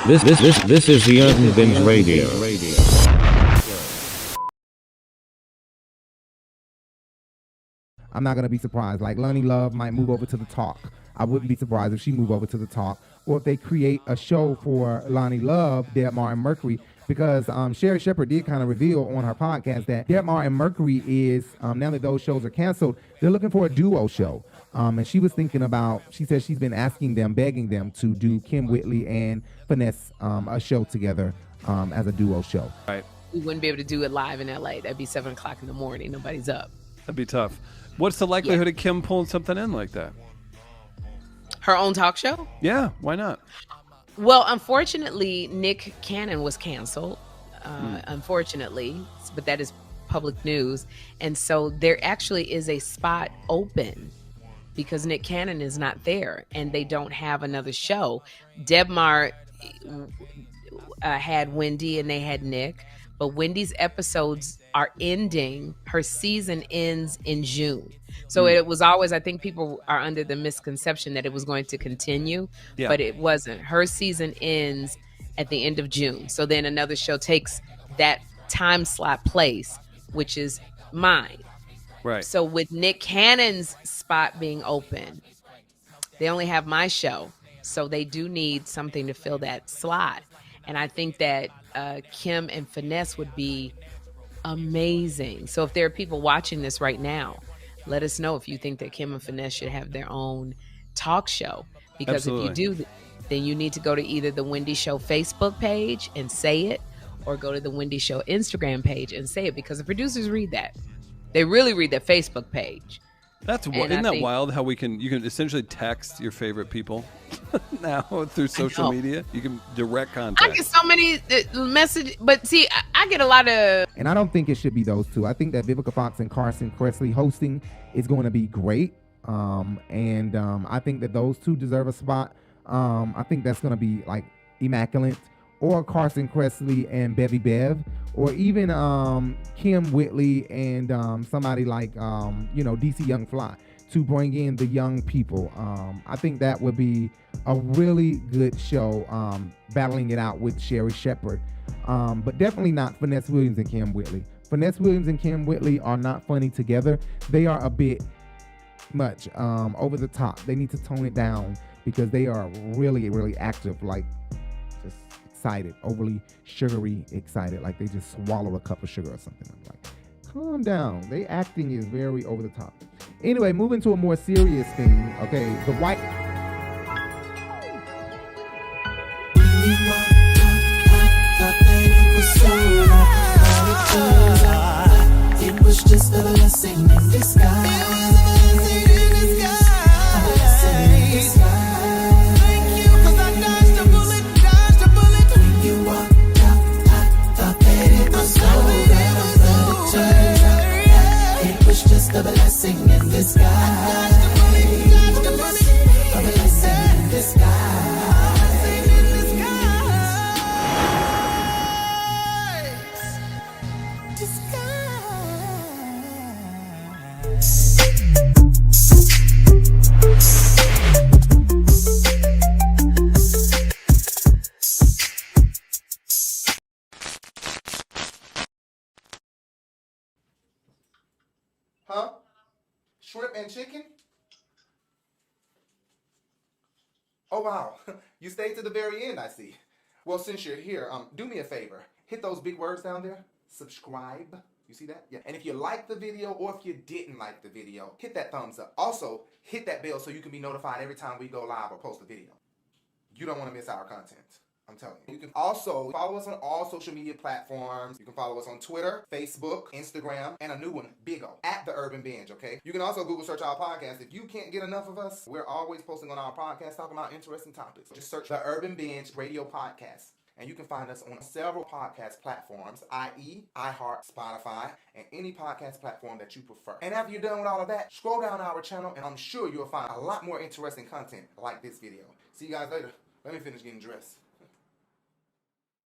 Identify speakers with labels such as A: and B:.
A: This is the Urban Binge Radio.
B: I'm not gonna be surprised. Like Lonnie Love might move over to the talk. I wouldn't be surprised if she moved over to the talk, or if they create a show for Lonnie Love, Tamar and Mccoy, because Sherri Shepherd did kind of reveal on her podcast that Tamar and Mccoy is now that those shows are canceled, they're looking for a duo show. And she was thinking about. She said she's been asking them, begging them to do Kim Whitley and Finesse a show together as a duo show.
C: Right.
D: We wouldn't be able to do it live in LA. That'd be 7 o'clock in the morning. Nobody's up.
C: That'd be tough. What's the likelihood of Kim pulling something in like that?
D: Her own talk show?
C: Yeah, why not?
D: Well, unfortunately, Nick Cannon was canceled. Unfortunately, but that is public news. And so there actually is a spot open because Nick Cannon is not there and they don't have another show. Tamar had Wendy and they had Nick, but Wendy's episodes are ending. Her season ends in June. So it was always, I think people are under the misconception that it was going to continue, but it wasn't. Her season ends at the end of June. So then another show takes that time slot place, which is mine.
C: Right.
D: So with Nick Cannon's spot being open, they only have my show. So they do need something to fill that slot. And I think that Kim and Finesse would be amazing. So if there are people watching this right now, let us know if you think that Kim and Finesse should have their own talk show. Because if you do, then you need to go to either the Wendy Show Facebook page and say it, or go to the Wendy Show Instagram page and say it, because the producers read that. They really read the Facebook page.
C: Isn't that wild how you can essentially text your favorite people now through social media? You can direct contact.
D: I get so many messages, but see, I get a lot of.
B: And I don't think it should be those two. I think that Vivica Fox and Carson Kressley hosting is going to be great. I think that those two deserve a spot. I think that's going to be like immaculate. Or Carson Kressley and Bevy Bev, or even Kim Whitley and somebody like DC Young Fly, to bring in the young people. I think that would be a really good show, battling it out with Sherri Shepherd, but definitely not Finesse Williams and Kim Whitley. Finesse Williams and Kim Whitley are not funny together. They are a bit much over the top. They need to tone it down because they are really, really active, like just excited, overly sugary excited, like they just swallowed a cup of sugar or something. I'm like, calm down. They acting is very over the top. Anyway, moving to a more serious thing. Okay, the white.
E: It was just a blessing in disguise. A blessing in disguise. A blessing in disguise.
B: Huh? Shrimp and chicken? Oh, wow. You stayed to the very end, I see. Well, since you're here, do me a favor. Hit those big words down there. Subscribe. You see that? Yeah. And if you liked the video or if you didn't like the video, hit that thumbs up. Also, hit that bell so you can be notified every time we go live or post a video. You don't want to miss our content. I'm telling you. You can also follow us on all social media platforms. You can follow us on Twitter, Facebook, Instagram, and a new one, Big O, at The Urban Binge, okay? You can also Google search our podcast. If you can't get enough of us, we're always posting on our podcast talking about interesting topics. Just search The Urban Binge Radio Podcast. And you can find us on several podcast platforms, i.e. iHeart, Spotify, and any podcast platform that you prefer. And after you're done with all of that, scroll down our channel, and I'm sure you'll find a lot more interesting content like this video. See you guys later. Let me finish getting dressed.